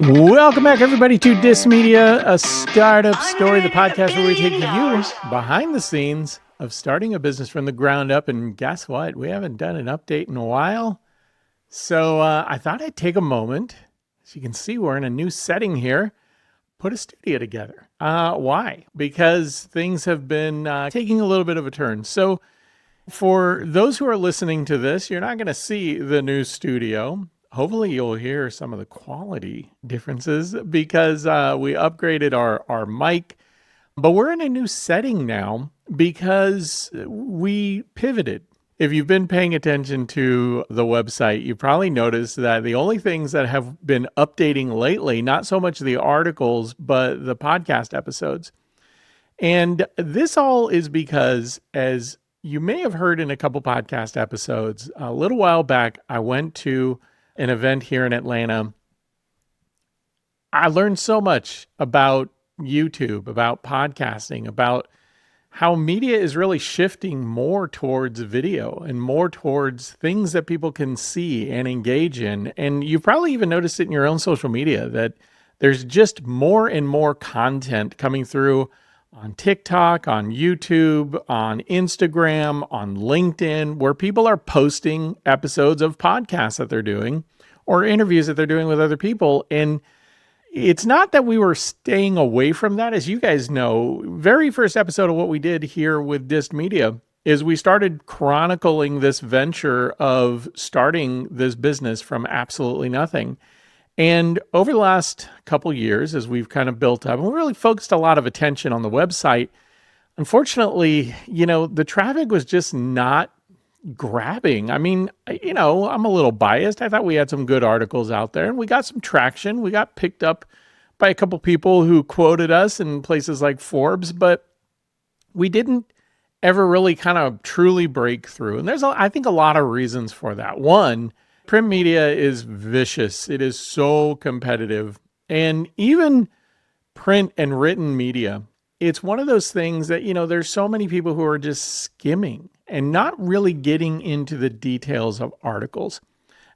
Welcome back, everybody, to DissedMedia, a startup story, the podcast where we take you behind the scenes of starting a business from the ground up. And guess what? We haven't done an update in a while. So I thought I'd take a moment. As you can see, we're in a new setting here. Put a studio together. Why? Because things have been taking a little bit of a turn. So for those who are listening to this, you're not going to see the new studio. Hopefully you'll hear some of the quality differences because we upgraded our mic, but we're in a new setting now because we pivoted. If you've been paying attention to the website, you probably noticed that the only things that have been updating lately, not so much the articles, but the podcast episodes. And this all is because, as you may have heard in a couple podcast episodes, a little while back, I went to an event here in Atlanta. I learned so much about YouTube, about podcasting, about how media is really shifting more towards video and more towards things that people can see and engage in. And you've probably even noticed it in your own social media that there's just more and more content coming through on TikTok, on YouTube, on Instagram, on LinkedIn, where people are posting episodes of podcasts that they're doing or interviews that they're doing with other people. And it's not that we were staying away from that. As you guys know, very first episode of what we did here with DissedMedia is we started chronicling this venture of starting this business from absolutely nothing. And over the last couple years, as we've kind of built up, and we really focused a lot of attention on the website, unfortunately, the traffic was just not grabbing. I mean, I'm a little biased. I thought we had some good articles out there and we got some traction. We got picked up by a couple people who quoted us in places like Forbes, but we didn't ever really kind of truly break through. And there's, I think, a lot of reasons for that. One, print media is vicious. It is so competitive. And even print and written media, it's one of those things that, there's so many people who are just skimming and not really getting into the details of articles.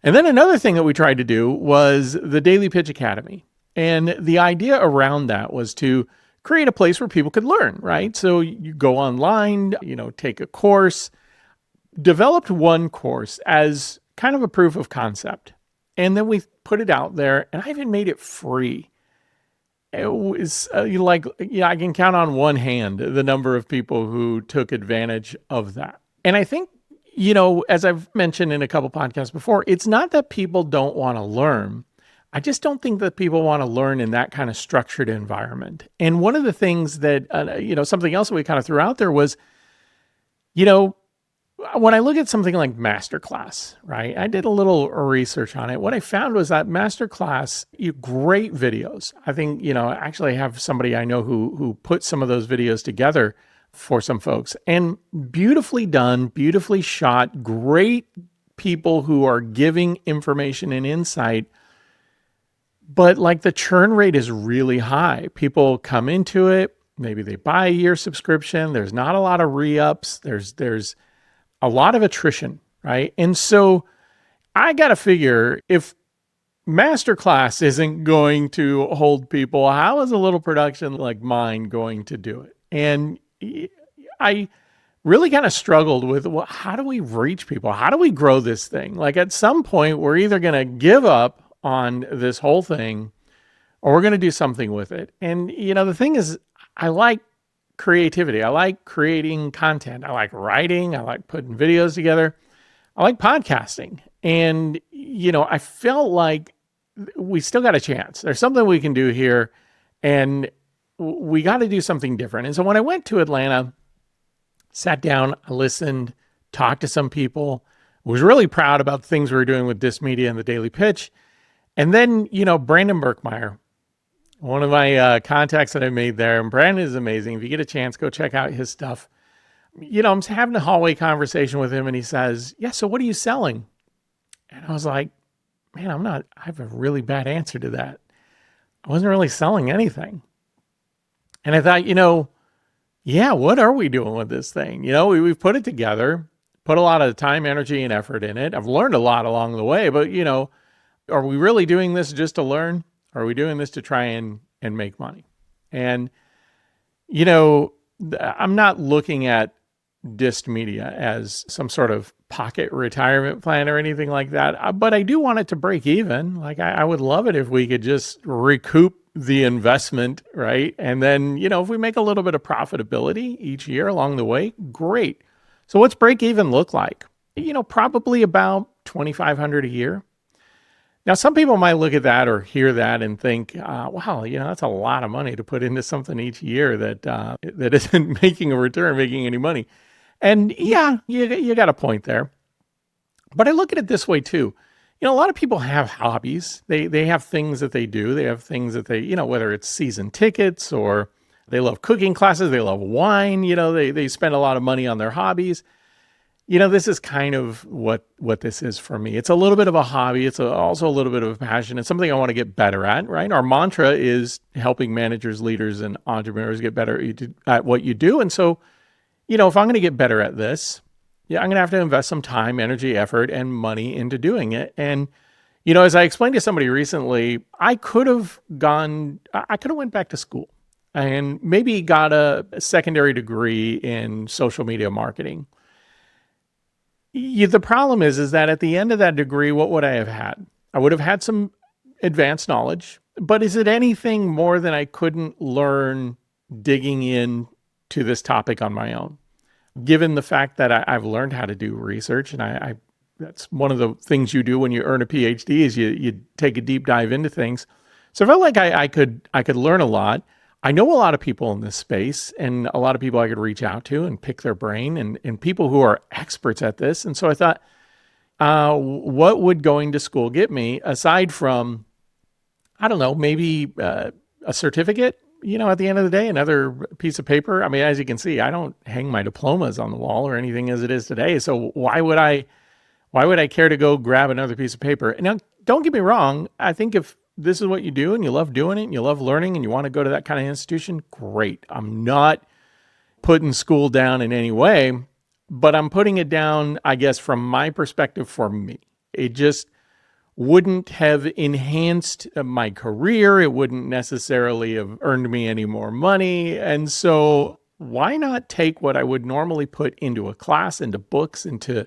And then another thing that we tried to do was the Daily Pitch Academy. And the idea around that was to create a place where people could learn, right? So you go online, take a course, developed one course as kind of a proof of concept. And then we put it out there, and I even made it free. It was I can count on one hand the number of people who took advantage of that. And I think, as I've mentioned in a couple podcasts before, it's not that people don't want to learn. I just don't think that people want to learn in that kind of structured environment. And one of the things that, something else that we kind of threw out there was, when I look at something like Masterclass, right? I did a little research on it. What I found was that Masterclass, great videos. I think, actually I have somebody I know who put some of those videos together for some folks, and beautifully done, beautifully shot, great people who are giving information and insight. But like the churn rate is really high. People come into it, maybe they buy a year subscription. There's not a lot of re-ups. There's a lot of attrition, right? And so I got to figure, if Masterclass isn't going to hold people, how is a little production like mine going to do it? And I really kind of struggled with, well, how do we reach people? How do we grow this thing? Like at some point, we're either going to give up on this whole thing or we're going to do something with it. And, the thing is, I like creativity. I like creating content. I like writing. I like putting videos together. I like podcasting. And, I felt like we still got a chance. There's something we can do here and we got to do something different. And so when I went to Atlanta, sat down, I listened, talked to some people, was really proud about the things we were doing with DissedMedia and the Daily Pitch. And then, Brandon Berkmeyer, one of my contacts that I made there, and Brandon is amazing. If you get a chance, go check out his stuff. I'm having a hallway conversation with him and he says, yeah, so what are you selling? And I was like, man, I have a really bad answer to that. I wasn't really selling anything. And I thought, yeah, what are we doing with this thing? We've put it together, put a lot of time, energy, and effort in it. I've learned a lot along the way, but, are we really doing this just to learn? Or are we doing this to try and make money? And, you know, I'm not looking at DissedMedia as some sort of pocket retirement plan or anything like that, but I do want it to break even. Like I would love it if we could just recoup the investment, right? And then, you know, if we make a little bit of profitability each year along the way, great. So what's break even look like? You know, probably about 2,500 a year. Now, some people might look at that or hear that and think, wow, you know, that's a lot of money to put into something each year that isn't making a return, making any money. And yeah, you got a point there. But I look at it this way too. You know, a lot of people have hobbies. They have things that they do. They have things that they, you know, whether it's season tickets or they love cooking classes, they love wine, you know, they spend a lot of money on their hobbies. You know, this is kind of what this is for me. It's a little bit of a hobby. It's also a little bit of a passion. It's something I want to get better at, right? Our mantra is helping managers, leaders, and entrepreneurs get better at what you do. And so, you know, if I'm going to get better at this, yeah, I'm going to have to invest some time, energy, effort, and money into doing it. And, you know, as I explained to somebody recently, I could have went back to school and maybe got a secondary degree in social media marketing. The problem is that at the end of that degree, what would I have had? I would have had some advanced knowledge, but is it anything more than I couldn't learn digging in to this topic on my own? Given the fact that I've learned how to do research, and I that's one of the things you do when you earn a PhD is you take a deep dive into things. So I felt like I could learn a lot. I know a lot of people in this space and a lot of people I could reach out to and pick their brain and people who are experts at this. And so I thought, what would going to school get me aside from, I don't know, maybe a certificate, you know, at the end of the day, another piece of paper. I mean, as you can see, I don't hang my diplomas on the wall or anything as it is today. So why would I care to go grab another piece of paper? And now, don't get me wrong. I think if this is what you do and you love doing it and you love learning and you want to go to that kind of institution, great. I'm not putting school down in any way, but I'm putting it down, I guess, from my perspective for me. It just wouldn't have enhanced my career. It wouldn't necessarily have earned me any more money. And so why not take what I would normally put into a class, into books, into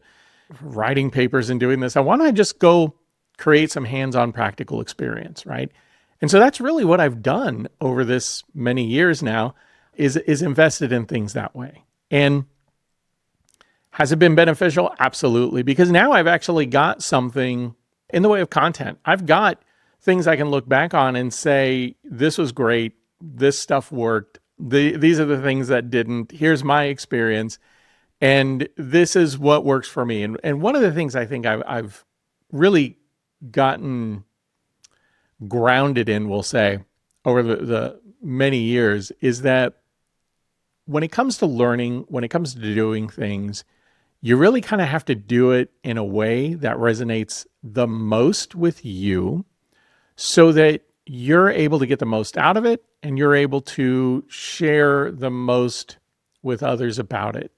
writing papers and doing this? I want to just go create some hands-on practical experience, right? And so that's really what I've done over this many years now is invested in things that way. And has it been beneficial? Absolutely. Because now I've actually got something in the way of content. I've got things I can look back on and say, this was great. This stuff worked. These are the things that didn't. Here's my experience. And this is what works for me. And one of the things I think I've really gotten grounded in, we'll say, over the many years is that when it comes to learning, when it comes to doing things, you really kind of have to do it in a way that resonates the most with you so that you're able to get the most out of it and you're able to share the most with others about it.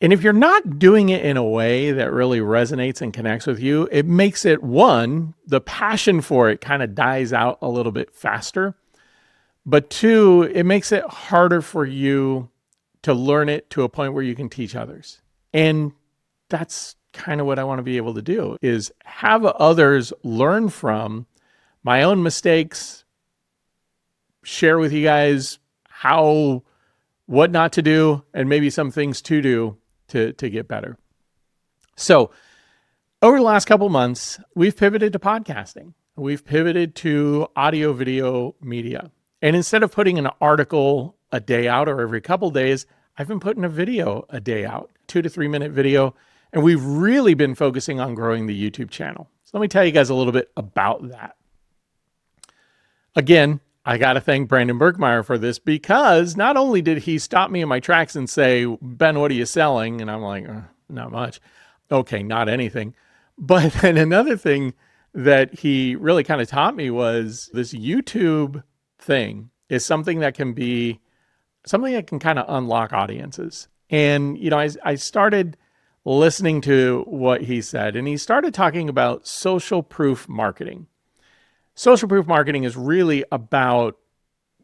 And if you're not doing it in a way that really resonates and connects with you, it makes it, one, the passion for it kind of dies out a little bit faster. But two, it makes it harder for you to learn it to a point where you can teach others. And that's kind of what I want to be able to do, is have others learn from my own mistakes, share with you guys what not to do, and maybe some things to do to get better. So over the last couple months, we've pivoted to podcasting. We've pivoted to audio video media. And instead of putting an article a day out or every couple days, I've been putting a video a day out, 2 to 3 minute video. And we've really been focusing on growing the YouTube channel. So let me tell you guys a little bit about that. Again, I got to thank Brandon Berkmeyer for this, because not only did he stop me in my tracks and say, Ben, what are you selling? And I'm like, not much. Okay, not anything. But then another thing that he really kind of taught me was this YouTube thing is something that can kind of unlock audiences. And, you know, I started listening to what he said, and he started talking about social proof marketing. Social proof marketing is really about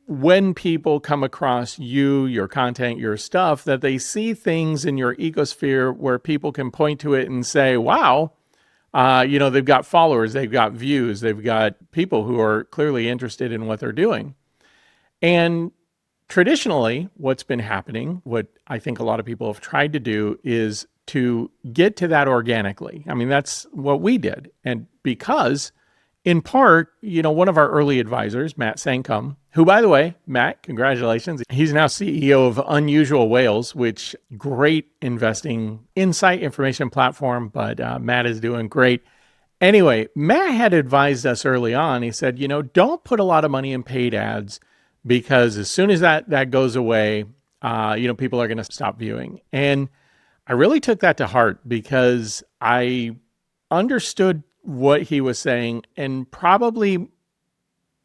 when people come across you, your content, your stuff, that they see things in your ecosphere where people can point to it and say, wow, they've got followers, they've got views, they've got people who are clearly interested in what they're doing. And traditionally, what's been happening, what I think a lot of people have tried to do, is to get to that organically. I mean, that's what we did. And because, in part, one of our early advisors, Matt Sankum, who, by the way, Matt, congratulations. He's now CEO of Unusual Whales, which great investing insight information platform, but Matt is doing great. Anyway, Matt had advised us early on. He said, don't put a lot of money in paid ads, because as soon as that goes away, people are going to stop viewing. And I really took that to heart, because I understood what he was saying, and probably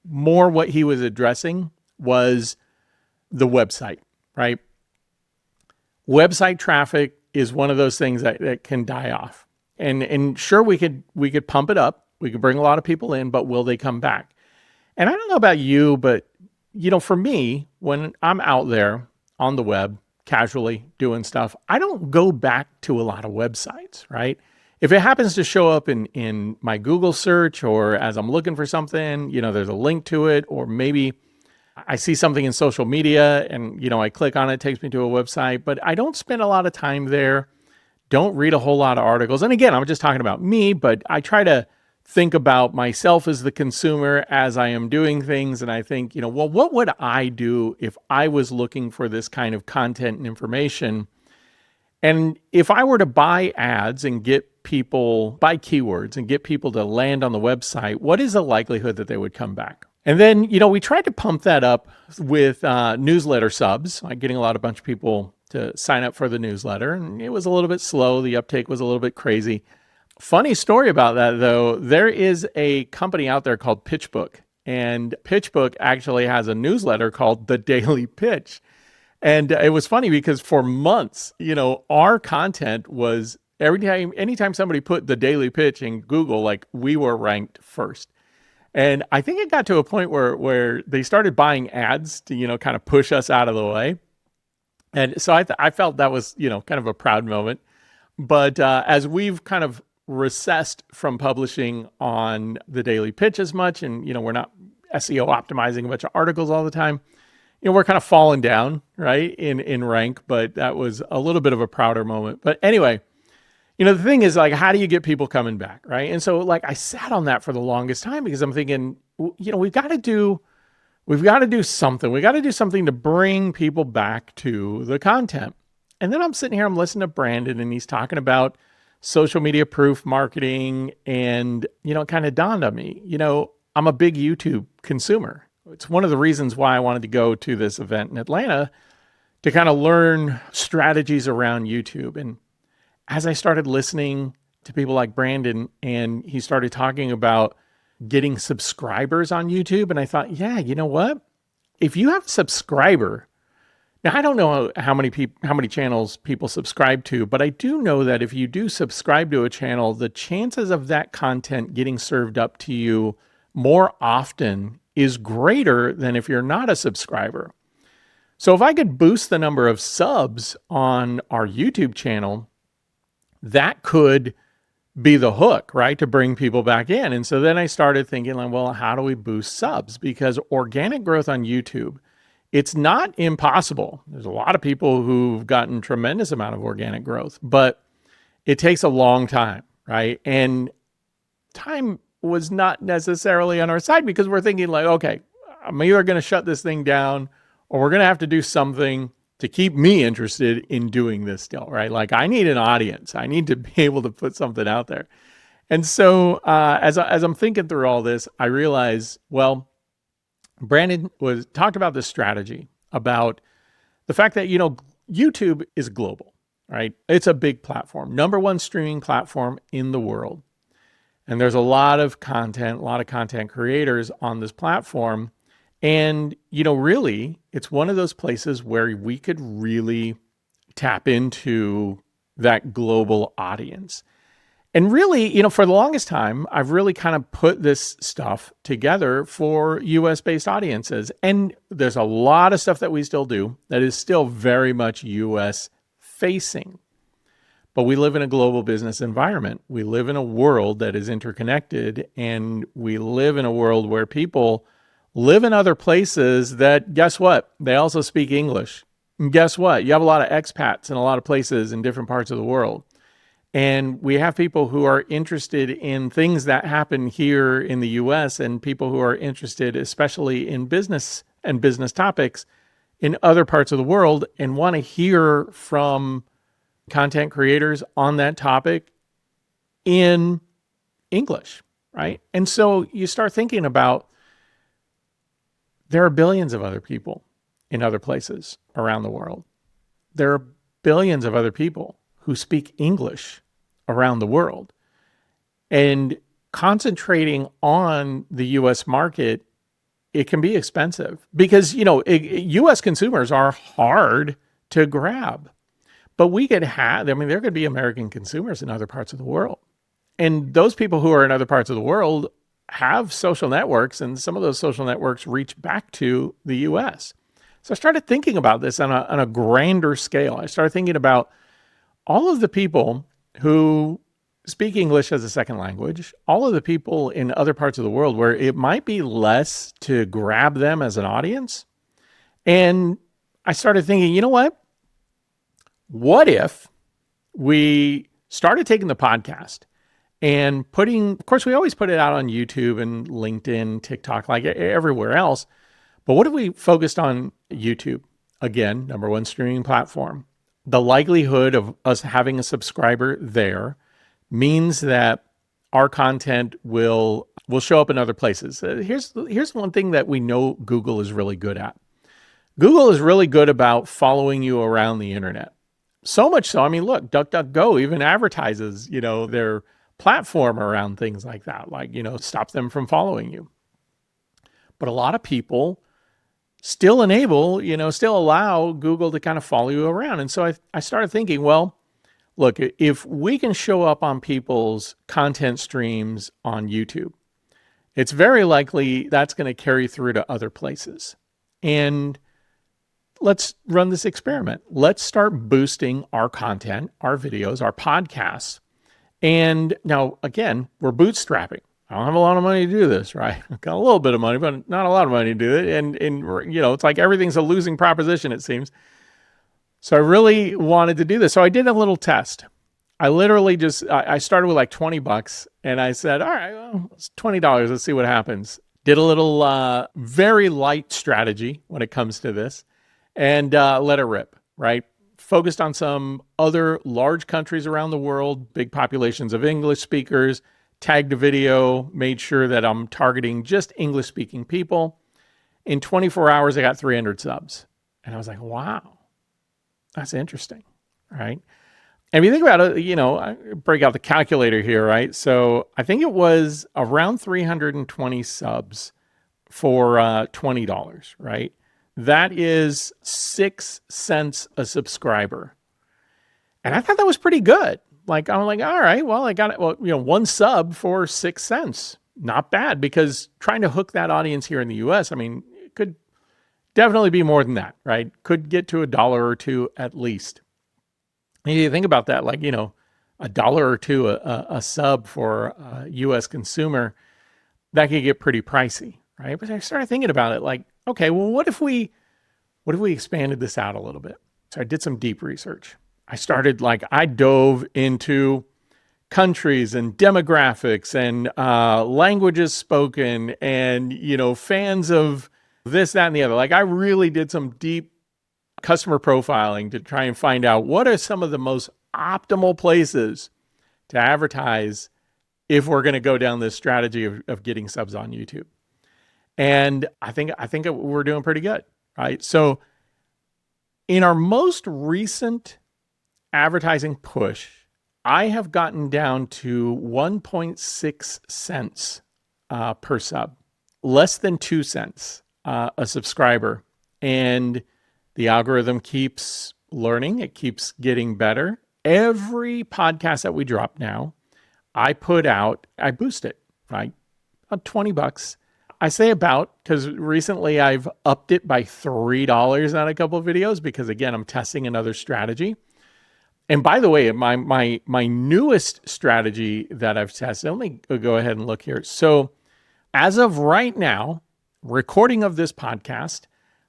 more what he was addressing was the website, right? Website traffic is one of those things that can die off. And sure, we could pump it up. We could bring a lot of people in, but will they come back? And I don't know about you, but for me, when I'm out there on the web casually doing stuff, I don't go back to a lot of websites, right? If it happens to show up in my Google search, or as I'm looking for something, there's a link to it, or maybe I see something in social media and, I click on it, takes me to a website, but I don't spend a lot of time there. Don't read a whole lot of articles. And again, I'm just talking about me, but I try to think about myself as the consumer as I am doing things. And I think, well, what would I do if I was looking for this kind of content and information? And if I were to buy ads and buy keywords and get people to land on the website, what is the likelihood that they would come back? And then, we tried to pump that up with newsletter subs, like getting a bunch of people to sign up for the newsletter. And it was a little bit slow. The uptake was a little bit crazy. Funny story about that, though. There is a company out there called PitchBook, and PitchBook actually has a newsletter called The Daily Pitch. And it was funny because for months, our content was anytime somebody put The Daily Pitch in Google, like, we were ranked first. And I think it got to a point where they started buying ads to, kind of push us out of the way. And so I felt that was, kind of a proud moment. But as we've kind of recessed from publishing on The Daily Pitch as much, and, we're not SEO optimizing a bunch of articles all the time, we're kind of falling down, right, in rank. But that was a little bit of a prouder moment. But anyway, the thing is, like, how do you get people coming back, right? And so, like, I sat on that for the longest time, because I'm thinking, we've got to do something. We got to do something to bring people back to the content. And then I'm sitting here, I'm listening to Brandon, and he's talking about social media proof marketing, and, it kind of dawned on me, I'm a big YouTube consumer. It's one of the reasons why I wanted to go to this event in Atlanta, to kind of learn strategies around YouTube. And as I started listening to people like Brandon, and he started talking about getting subscribers on YouTube, and I thought, yeah, you know what? If you have a subscriber, now I don't know how many channels people subscribe to, but I do know that if you do subscribe to a channel, the chances of that content getting served up to you more often is greater than if you're not a subscriber. So if I could boost the number of subs on our YouTube channel, that could be the hook, right, to bring people back in. And so then I started thinking, like, well, how do we boost subs? Because organic growth on YouTube, it's not impossible. There's a lot of people who've gotten tremendous amount of organic growth, but it takes a long time, right? And time was not necessarily on our side, because we're thinking, like, okay, I'm either going to shut this thing down, or we're going to have to do something to keep me interested in doing this still, right? Like, I need an audience. I need to be able to put something out there. And so as I'm thinking through all this, I realized, well, Brandon talked about this strategy about the fact that, YouTube is global, right? It's a big platform, number one streaming platform in the world. And there's a lot of content creators on this platform. And, really, it's one of those places where we could really tap into that global audience. And really, for the longest time, I've really kind of put this stuff together for US based audiences. And there's a lot of stuff that we still do that is still very much US facing. But we live in a global business environment. We live in a world that is interconnected, and we live in a world where people live in other places that, guess what? They also speak English. And guess what? You have a lot of expats in a lot of places in different parts of the world. And we have people who are interested in things that happen here in the US, and people who are interested, especially in business and business topics in other parts of the world, and want to hear from content creators on that topic in English, right? And so you start thinking about, there are billions of other people in other places around the world. There are billions of other people who speak English around the world. And concentrating on the US market, it can be expensive because, US consumers are hard to grab. But we could have, there could be American consumers in other parts of the world. And those people who are in other parts of the world have social networks, and some of those social networks reach back to the US. So I started thinking about this on a grander scale. I started thinking about all of the people who speak English as a second language, all of the people in other parts of the world where it might be less to grab them as an audience. And I started thinking, you know what? What if we started taking the podcast and of course, we always put it out on YouTube and LinkedIn, TikTok, like everywhere else. But what if we focused on YouTube? Again, number one streaming platform. The likelihood of us having a subscriber there means that our content will show up in other places. Here's one thing that we know Google is really good at. Google is really good about following you around the internet. So much so, look, DuckDuckGo even advertises, their platform around things like that, like, stop them from following you. But a lot of people still allow Google to kind of follow you around. And so I started thinking, well, look, if we can show up on people's content streams on YouTube, it's very likely that's going to carry through to other places. And let's run this experiment. Let's start boosting our content, our videos, our podcasts. And now, again, we're bootstrapping. I don't have a lot of money to do this, right? I've got a little bit of money, but not a lot of money to do it. And it's like everything's a losing proposition, it seems. So I really wanted to do this. So I did a little test. I literally I started with like $20 and I said, all right, well, it's $20. Let's see what happens. Did a little very light strategy when it comes to this and let it rip, right? Focused on some other large countries around the world, big populations of English speakers, tagged a video, made sure that I'm targeting just English speaking people. In 24 hours, I got 300 subs. And I was like, wow, that's interesting, right? And if you think about it, I break out the calculator here, right? So I think it was around 320 subs for $20, right? That is 6 cents a subscriber. And I thought that was pretty good. Like, I'm like, all right, well, I got it. Well, one sub for 6 cents. Not bad, because trying to hook that audience here in the US, it could definitely be more than that, right? Could get to $1 or $2 at least. And you think about that, like, $1 or $2 a sub for a US consumer, that could get pretty pricey, right? But I started thinking about it like, okay, well, what if we expanded this out a little bit? So I did some deep research. I dove into countries and demographics and languages spoken and, fans of this, that, and the other. Like, I really did some deep customer profiling to try and find out what are some of the most optimal places to advertise if we're going to go down this strategy of getting subs on YouTube. And I think we're doing pretty good, right? So in our most recent advertising push, I have gotten down to 1.6 cents per sub, less than 2 cents a subscriber. And the algorithm keeps learning. It keeps getting better. Every podcast that we drop now, I boost it, right? About $20. I say about because recently I've upped it by $3 on a couple of videos because again, I'm testing another strategy. And by the way, my newest strategy that I've tested, let me go ahead and look here. So as of right now, recording of this podcast,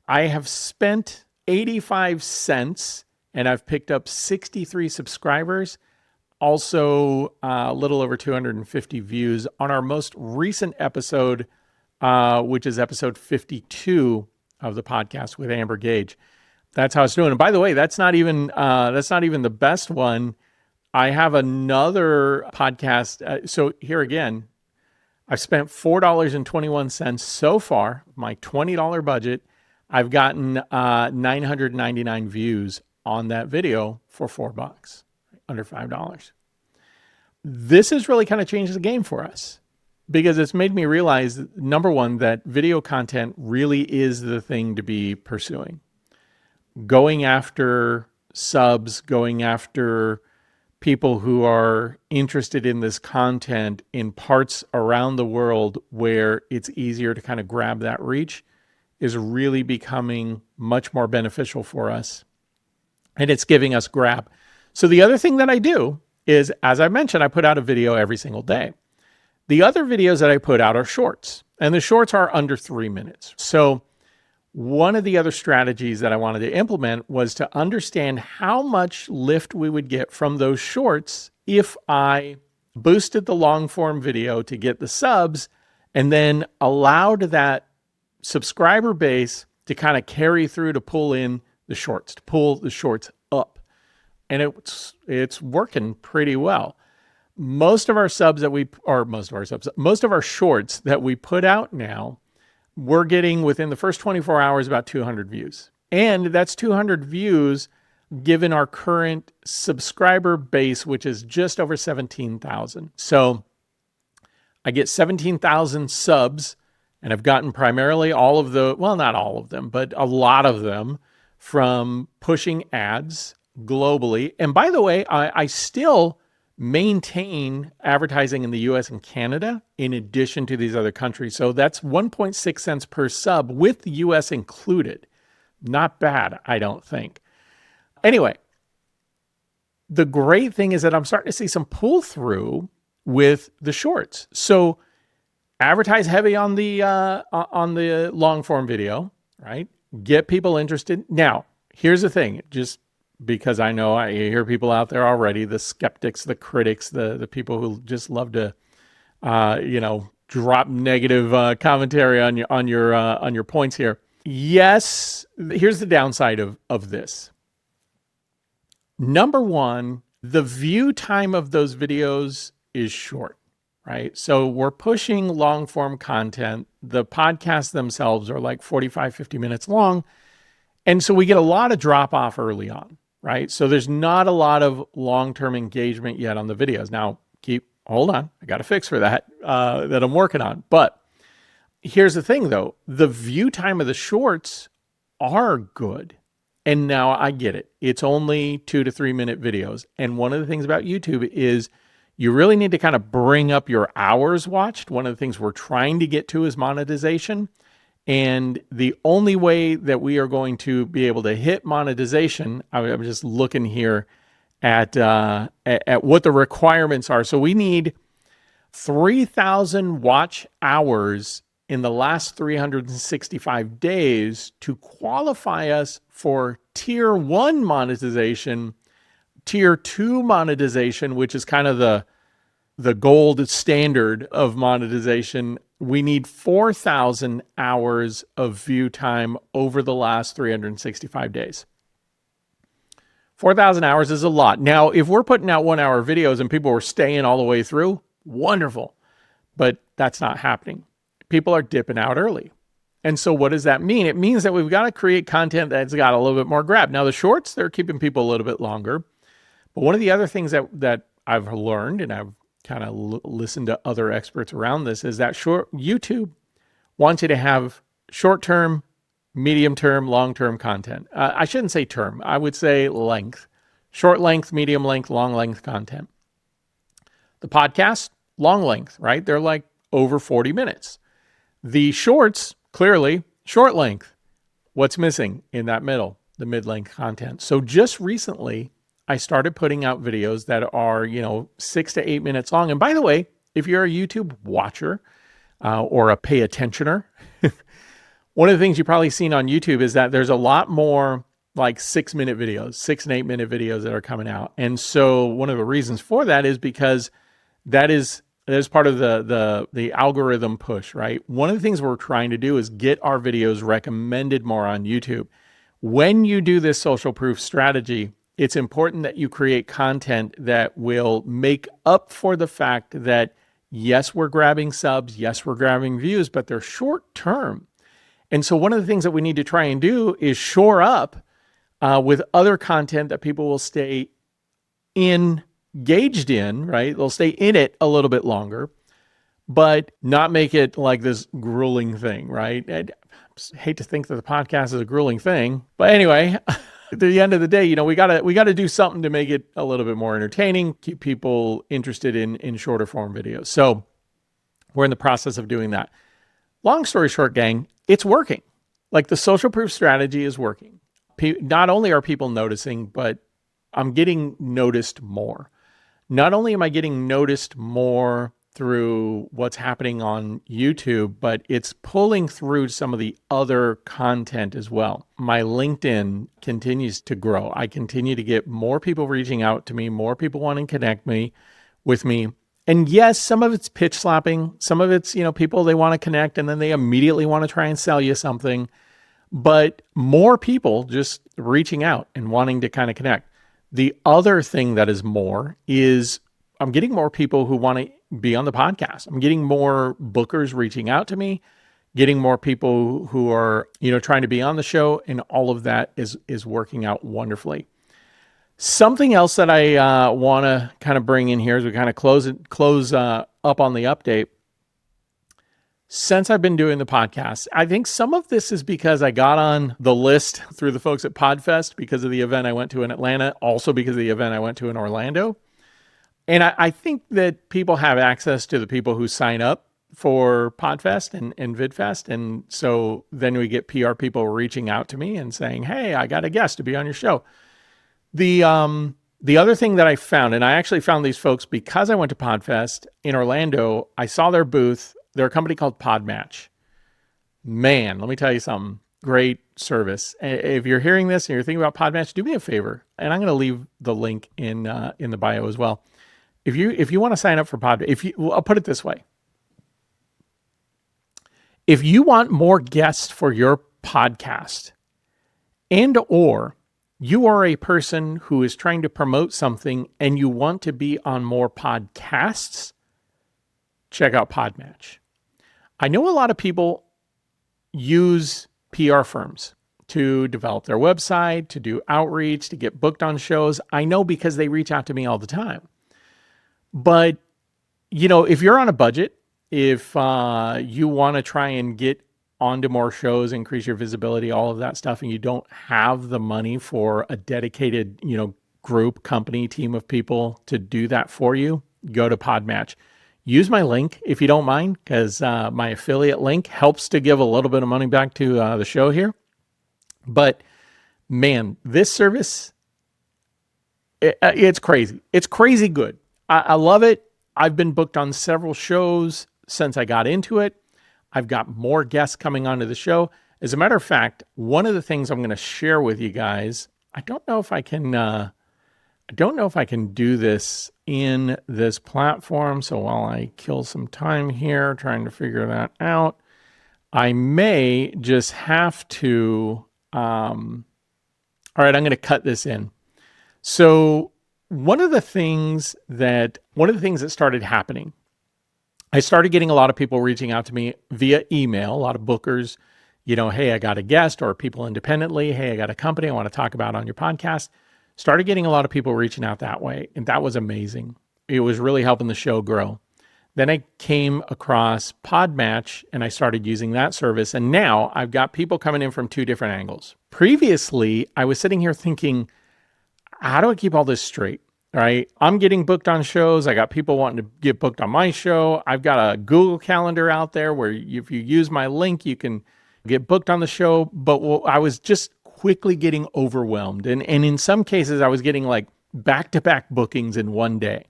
I have spent 85 cents and I've picked up 63 subscribers. Also, a little over 250 views on our most recent episode, which is episode 52 of the podcast with Amber Gage. That's how it's doing. And by the way, that's not even the best one. I have another podcast. So here again, I've spent $4.21 so far. My $20 budget. I've gotten 999 views on that video for $4, under $5. This has really kind of changed the game for us because it's made me realize, number one, that video content really is the thing to be pursuing. Going after subs, going after people who are interested in this content in parts around the world where it's easier to kind of grab that reach is really becoming much more beneficial for us. And it's giving us grab. So the other thing that I do is, as I mentioned, I put out a video every single day. The other videos that I put out are shorts, and the shorts are under 3 minutes. So one of the other strategies that I wanted to implement was to understand how much lift we would get from those shorts if I boosted the long form video to get the subs and then allowed that subscriber base to kind of carry through to pull in the shorts, to pull the shorts up. And it's working pretty well. Most of our shorts that we put out now, we're getting within the first 24 hours about 200 views. And that's 200 views given our current subscriber base, which is just over 17,000. So I get 17,000 subs, and I've gotten primarily not all of them, but a lot of them from pushing ads globally. And by the way, I still maintain advertising in the US and Canada in addition to these other countries. So that's 1.6 cents per sub with the US included. Not bad, I don't think. Anyway, the great thing is that I'm starting to see some pull through with the shorts. So advertise heavy on the long form video, right? Get people interested. Now, here's the thing, just because I know I hear people out there already, the skeptics, the critics, the people who just love to, drop negative commentary on your points here. Yes, here's the downside of this. Number one, the view time of those videos is short, right? So we're pushing long form content. The podcasts themselves are like 45, 50 minutes long. And so we get a lot of drop off early on. Right? So there's not a lot of long-term engagement yet on the videos. Now, hold on. I got a fix for that that I'm working on. But here's the thing though. The view time of the shorts are good. And now I get it. It's only 2 to 3 minute videos. And one of the things about YouTube is you really need to kind of bring up your hours watched. One of the things we're trying to get to is monetization. And the only way that we are going to be able to hit monetization, I'm just looking here at what the requirements are. So we need 3,000 watch hours in the last 365 days to qualify us for tier 1 monetization, tier 2 monetization, which is kind of the gold standard of monetization. We need 4,000 hours of view time over the last 365 days. 4,000 hours is a lot. Now, if we're putting out 1 hour videos and people were staying all the way through, wonderful. But that's not happening. People are dipping out early. And so what does that mean? It means that we've got to create content that's got a little bit more grab. Now, the shorts, they're keeping people a little bit longer. But one of the other things that I've learned, and I've kind of listen to other experts around this, is that YouTube wants you to have short-term, medium-term, long-term content. I shouldn't say term. I would say length. Short length, medium length, long length content. The podcast, long length, right? They're like over 40 minutes. The shorts, clearly short length. What's missing in that middle? The mid-length content. So just recently, I started putting out videos that are, 6 to 8 minutes long. And by the way, if you're a YouTube watcher or a pay attentioner, one of the things you've probably seen on YouTube is that there's a lot more like 6-minute videos, 6 and 8 minute videos that are coming out. And so one of the reasons for that is because that is part of the algorithm push, right? One of the things we're trying to do is get our videos recommended more on YouTube. When you do this social proof strategy, it's important that you create content that will make up for the fact that, yes, we're grabbing subs, yes, we're grabbing views, but they're short term. And so one of the things that we need to try and do is shore up with other content that people will stay engaged in, right? They'll stay in it a little bit longer, but not make it like this grueling thing, right? I hate to think that the podcast is a grueling thing, but anyway, at the end of the day, we gotta do something to make it a little bit more entertaining, keep people interested in shorter form videos. So we're in the process of doing that. Long story short, gang, it's working. Like the social proof strategy is working. Not only are people noticing, but I'm getting noticed more. Not only am I getting noticed more through what's happening on YouTube, but it's pulling through some of the other content as well. My LinkedIn continues to grow. I continue to get more people reaching out to me, more people wanting to connect with me. And yes, some of it's pitch slapping. Some of it's, people, they want to connect and then they immediately want to try and sell you something. But more people just reaching out and wanting to kind of connect. The other thing that is more is I'm getting more people who want to be on the podcast. I'm getting more bookers reaching out to me, getting more people who are, trying to be on the show, and all of that is working out wonderfully. Something else that I want to kind of bring in here as we kind of close up on the update. Since I've been doing the podcast, I think some of this is because I got on the list through the folks at PodFest because of the event I went to in Atlanta, also because of the event I went to in Orlando. And I think that people have access to the people who sign up for PodFest and VidFest. And so then we get PR people reaching out to me and saying, hey, I got a guest to be on your show. The other thing that I found, and I actually found these folks because I went to PodFest in Orlando, I saw their booth. They're a company called Podmatch. Man, let me tell you something. Great service. If you're hearing this and you're thinking about Podmatch, do me a favor. And I'm going to leave the link in the bio as well. If you want to sign up for Podmatch, I'll put it this way. If you want more guests for your podcast and or you are a person who is trying to promote something and you want to be on more podcasts, check out Podmatch. I know a lot of people use PR firms to develop their website, to do outreach, to get booked on shows. I know because they reach out to me all the time. But, if you're on a budget, if you want to try and get onto more shows, increase your visibility, all of that stuff, and you don't have the money for a dedicated, group, company, team of people to do that for you, go to Podmatch. Use my link if you don't mind, because my affiliate link helps to give a little bit of money back to the show here. But man, this service, it's crazy. It's crazy good. I love it. I've been booked on several shows since I got into it. I've got more guests coming onto the show. As a matter of fact, one of the things I'm going to share with you guys, I don't know if I can do this in this platform. So while I kill some time here trying to figure that out, I that just have to, all right, I'm going to cut this in. So one of the things that started happening, I started getting a lot of people reaching out to me via email, a lot of bookers, hey, I got a guest, or people independently, hey, I got a company I want to talk about on your podcast. Started getting a lot of people reaching out that way. And that was amazing. It was really helping the show grow. Then I came across Podmatch and I started using that service. And now I've got people coming in from two different angles. Previously, I was sitting here thinking, how do I keep all this straight? right? I'm getting booked on shows. I got people wanting to get booked on my show. I've got a Google Calendar out there where if you use my link, you can get booked on the show. But I was just quickly getting overwhelmed. And in some cases, I was getting like back-to-back bookings in one day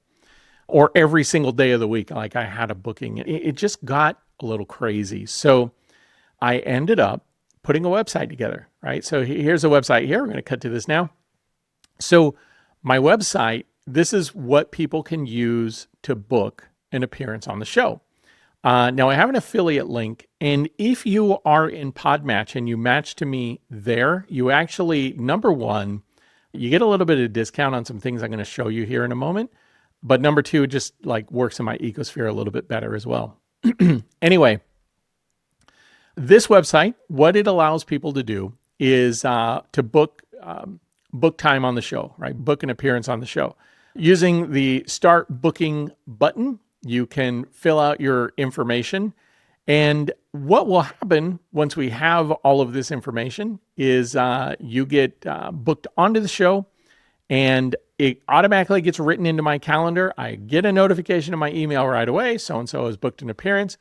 or every single day of the week. Like I had a booking. It just got a little crazy. So I ended up putting a website together, right? So here's a website here. We're going to cut to this now. So my website, this is what people can use to book an appearance on the show. Now I have an affiliate link, and if you are in Podmatch and you match to me there, you actually, number one, you get a little bit of discount on some things I'm going to show you here in a moment. But number two, it just like works in my ecosphere a little bit better as well. Anyway, this website, what it allows people to do is to book time on the show, right? Book an appearance on the show. Using the Start Booking button, you can fill out your information. And what will happen once we have all of this information is you get booked onto the show, and it automatically gets written into my calendar. I get a notification in my email right away. So-and-so has booked an appearance.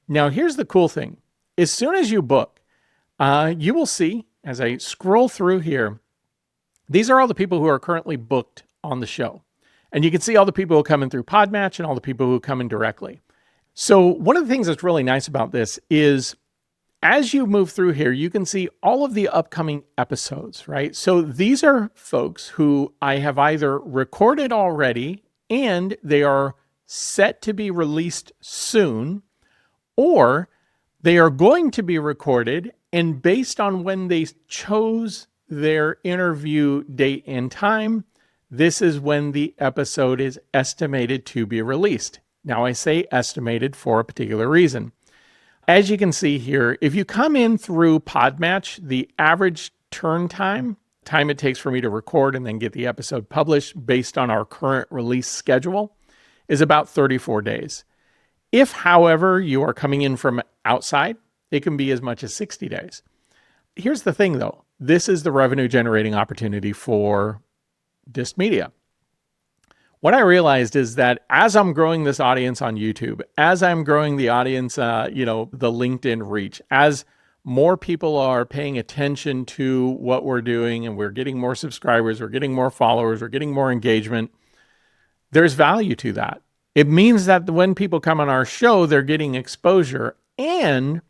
Now, here's the cool thing. As soon as you book, you will see, as I scroll through here, these are all the people who are currently booked on the show. And you can see all the people who come in through Podmatch and all the people who come in directly. So one of the things that's really nice about this is as you move through here, you can see all of the upcoming episodes, right? So these are folks who I have either recorded already and they are set to be released soon, or they are going to be recorded, and based on when they chose their interview date and time, this is when the episode is estimated to be released. Now, I say estimated for a particular reason. As you can see here, if you come in through Podmatch, the average turn time it takes for me to record and then get the episode published based on our current release schedule is about 34 days. If, however, you are coming in from outside, it can be as much as 60 days. Here's the thing, though. This is the revenue generating opportunity for DissedMedia. What I realized is that as I'm growing this audience on YouTube, as I'm growing the audience, the LinkedIn reach, as more people are paying attention to what we're doing and we're getting more subscribers, we're getting more followers, we're getting more engagement, there's value to that. It means that when people come on our show, they're getting exposure. And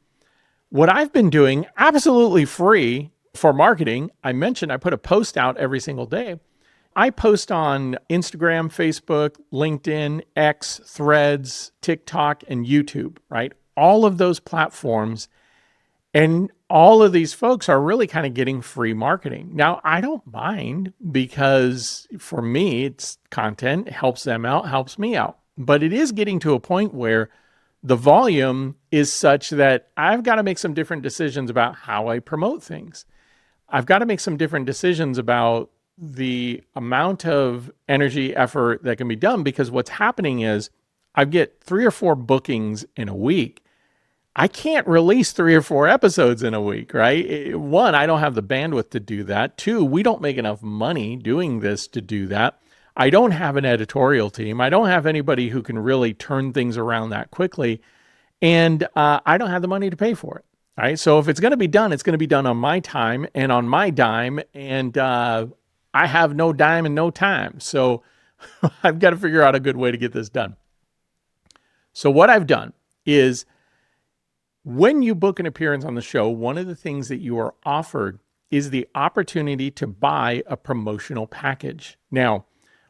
what I've been doing absolutely free for marketing, I mentioned I put a post out every single day. I post on Instagram, Facebook, LinkedIn, X, Threads, TikTok, and YouTube, right? All of those platforms. And all of these folks are really kind of getting free marketing. Now, I don't mind because for me, it's content, helps them out, helps me out. But it is getting to a point where the volume is such that I've got to make some different decisions about how I promote things. I've got to make some different decisions about the amount of energy, effort that can be done, because what's happening is I get 3 or 4 bookings in a week. I can't release 3 or 4 episodes in a week, right? One, I don't have the bandwidth to do that. 2, we don't make enough money doing this to do that. I don't have an editorial team. I don't have anybody who can really turn things around that quickly. And I don't have the money to pay for it. All right. So if it's going to be done, it's going to be done on my time and on my dime. And I have no dime and no time. So I've got to figure out a good way to get this done. So what I've done is when you book an appearance on the show, one of the things that you are offered is the opportunity to buy a promotional package. Now,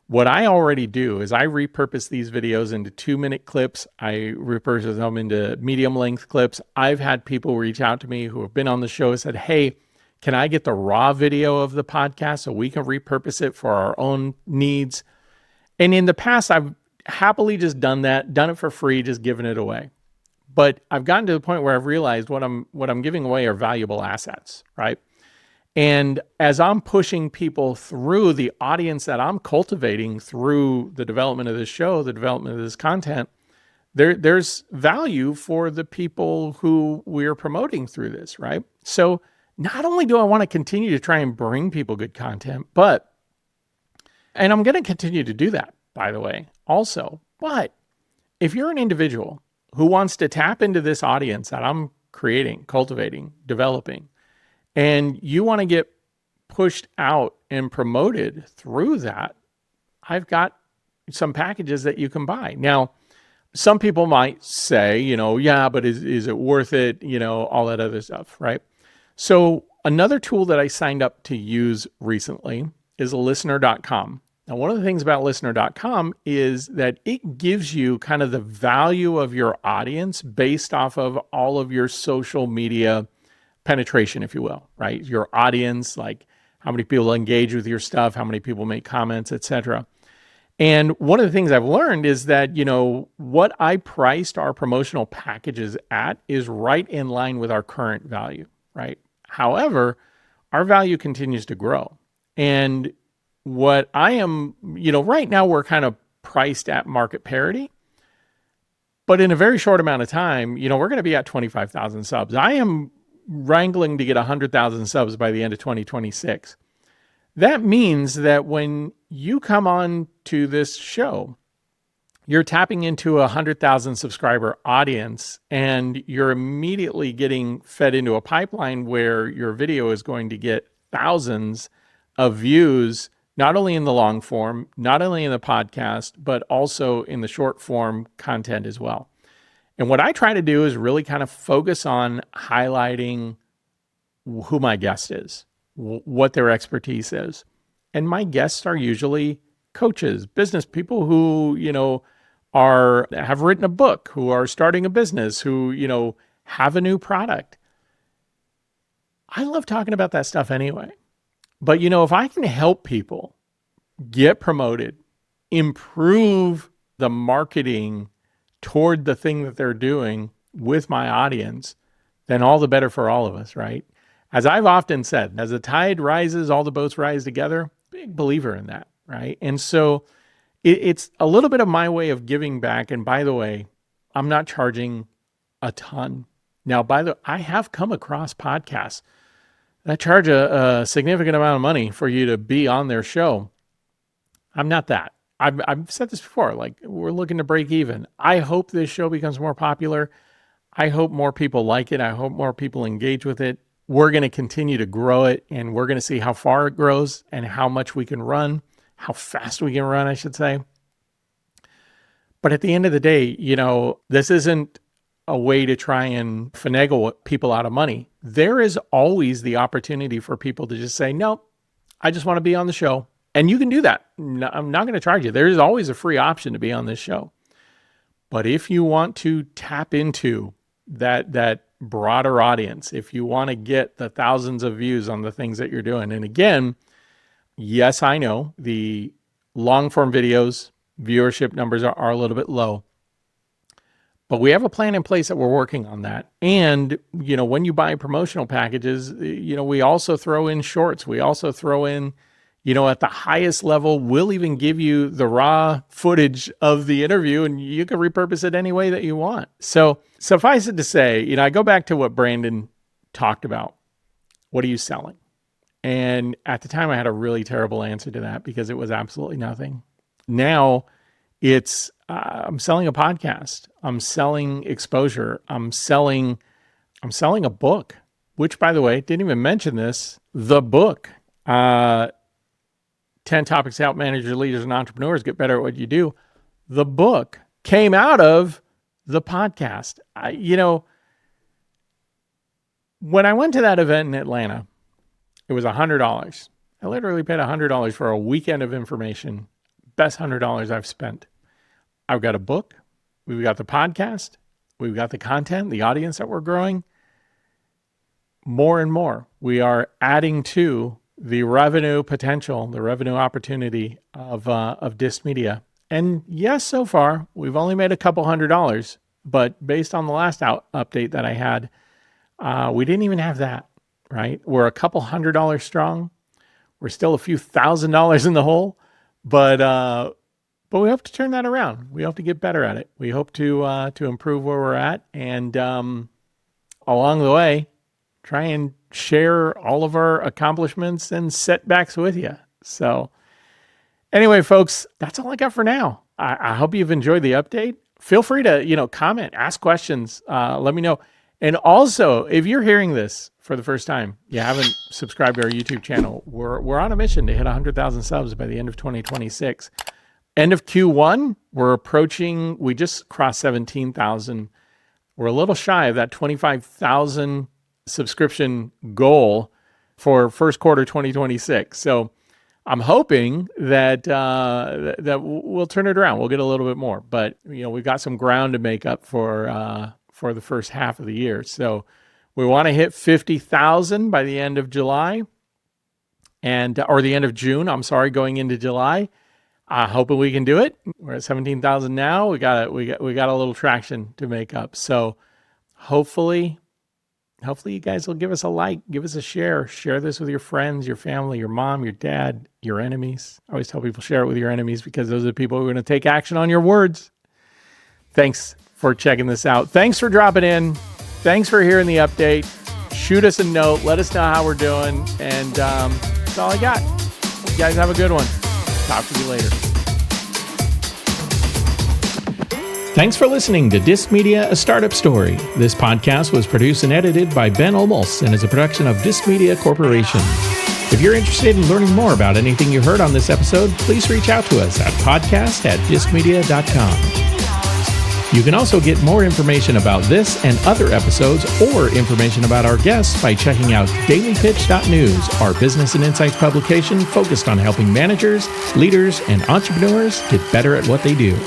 what I already do is I repurpose these videos into 2-minute clips. I repurpose them into medium length clips. I've had people reach out to me who have been on the show and said, hey, can I get the raw video of the podcast so we can repurpose it for our own needs? And in the past, I've happily just done it for free, just given it away. But I've gotten to the point where I've realized what I'm giving away are valuable assets, right? And as I'm pushing people through the audience that I'm cultivating through the development of this show, the development of this content, there's value for the people who we're promoting through this, right? So not only do I want to continue to try and bring people good content, but And I'm going to continue to do that, by the way, also. But if you're an individual who wants to tap into this audience that I'm creating, cultivating, developing, and you want to get pushed out and promoted through that, I've got some packages that you can buy. Now, some people might say, yeah, but is it worth it? All that other stuff, right? So another tool that I signed up to use recently is listener.com. Now, one of the things about listener.com is that it gives you kind of the value of your audience based off of all of your social media penetration, if you will, right? Your audience, like how many people engage with your stuff, how many people make comments, etc. And one of the things I've learned is that, what I priced our promotional packages at is right in line with our current value, right? However, our value continues to grow. And what I am, right now we're kind of priced at market parity, but in a very short amount of time, we're going to be at 25,000 subs. I am wrangling to get 100,000 subs by the end of 2026. That means that when you come on to this show, you're tapping into a 100,000 subscriber audience, and you're immediately getting fed into a pipeline where your video is going to get thousands of views, not only in the long form, not only in the podcast, but also in the short form content as well. And what I try to do is really kind of focus on highlighting who my guest is, what their expertise is. And my guests are usually coaches, business people who, have written a book, who are starting a business, who, have a new product. I love talking about that stuff anyway. But, if I can help people get promoted, improve the marketing toward the thing that they're doing with my audience, then all the better for all of us, right? As I've often said, as the tide rises, all the boats rise together. Big believer in that, right? And so it's a little bit of my way of giving back. And by the way, I'm not charging a ton. Now, I have come across podcasts that charge a significant amount of money for you to be on their show. I'm not that. I've said this before, like we're looking to break even. I hope this show becomes more popular. I hope more people like it. I hope more people engage with it. We're going to continue to grow it, and we're going to see how far it grows and how much we can run, how fast we can run, I should say. But at the end of the day, this isn't a way to try and finagle people out of money. There is always the opportunity for people to just say, no, I just want to be on the show. And you can do that. No, I'm not going to charge you. There is always a free option to be on this show. But if you want to tap into that broader audience, if you want to get the thousands of views on the things that you're doing, and again, yes, I know the long form videos, viewership numbers are a little bit low, but we have a plan in place that we're working on that. And, when you buy promotional packages, we also throw in shorts. We also throw in, at the highest level, we'll even give you the raw footage of the interview, and you can repurpose it any way that you want. So suffice it to say, I go back to what Brandon talked about. What are you selling? And at the time I had a really terrible answer to that because it was absolutely nothing. Now it's, I'm selling a podcast. I'm selling exposure. I'm selling a book, which, by the way, didn't even mention this, the book, 10 Topics to Help Managers, Leaders, and Entrepreneurs Get Better at What You Do. The book came out of the podcast. When I went to that event in Atlanta, it was $100. I literally paid $100 for a weekend of information. Best $100 I've spent. I've got a book. We've got the podcast. We've got the content, the audience that we're growing. More and more, we are adding to the revenue potential, the revenue opportunity of DissedMedia. And yes, so far, we've only made a couple $100, but based on the last update that I had, we didn't even have that, right? We're a couple $100 strong. We're still a few $1,000s in the hole, but we hope to turn that around. We hope to get better at it. We hope to improve where we're at, and along the way, try and share all of our accomplishments and setbacks with you. So Anyway, folks, that's all I got for now. I hope you've enjoyed the update. Feel free to, comment, ask questions, let me know. And also, if you're hearing this for the first time, you haven't subscribed to our YouTube channel, we're on a mission to hit 100,000 subs by the end of 2026. End of Q1, we just crossed 17,000. We're a little shy of that 25,000 subscription goal for first quarter 2026. So I'm hoping that we'll turn it around. We'll get a little bit more, but we've got some ground to make up for the first half of the year. So we want to hit 50,000 by the end of July, or the end of June. I'm sorry, going into July. Hoping we can do it. We're at 17,000 now. We got a little traction to make up. So hopefully you guys will give us a like, give us a share this with your friends, your family, your mom, your dad, your enemies. I always tell people share it with your enemies because those are the people who are going to take action on your words. Thanks for checking this out. Thanks for dropping in. Thanks for hearing the update. Shoot us a note. Let us know how we're doing. And that's all I got. You guys have a good one. Talk to you later. Thanks for listening to DissedMedia, A Startup Story. This podcast was produced and edited by Ben Olmos and is a production of DissedMedia Corporation. If you're interested in learning more about anything you heard on this episode, please reach out to us at podcast@DissedMedia.com. You can also get more information about this and other episodes or information about our guests by checking out dailypitch.news, our business and insights publication focused on helping managers, leaders, and entrepreneurs get better at what they do.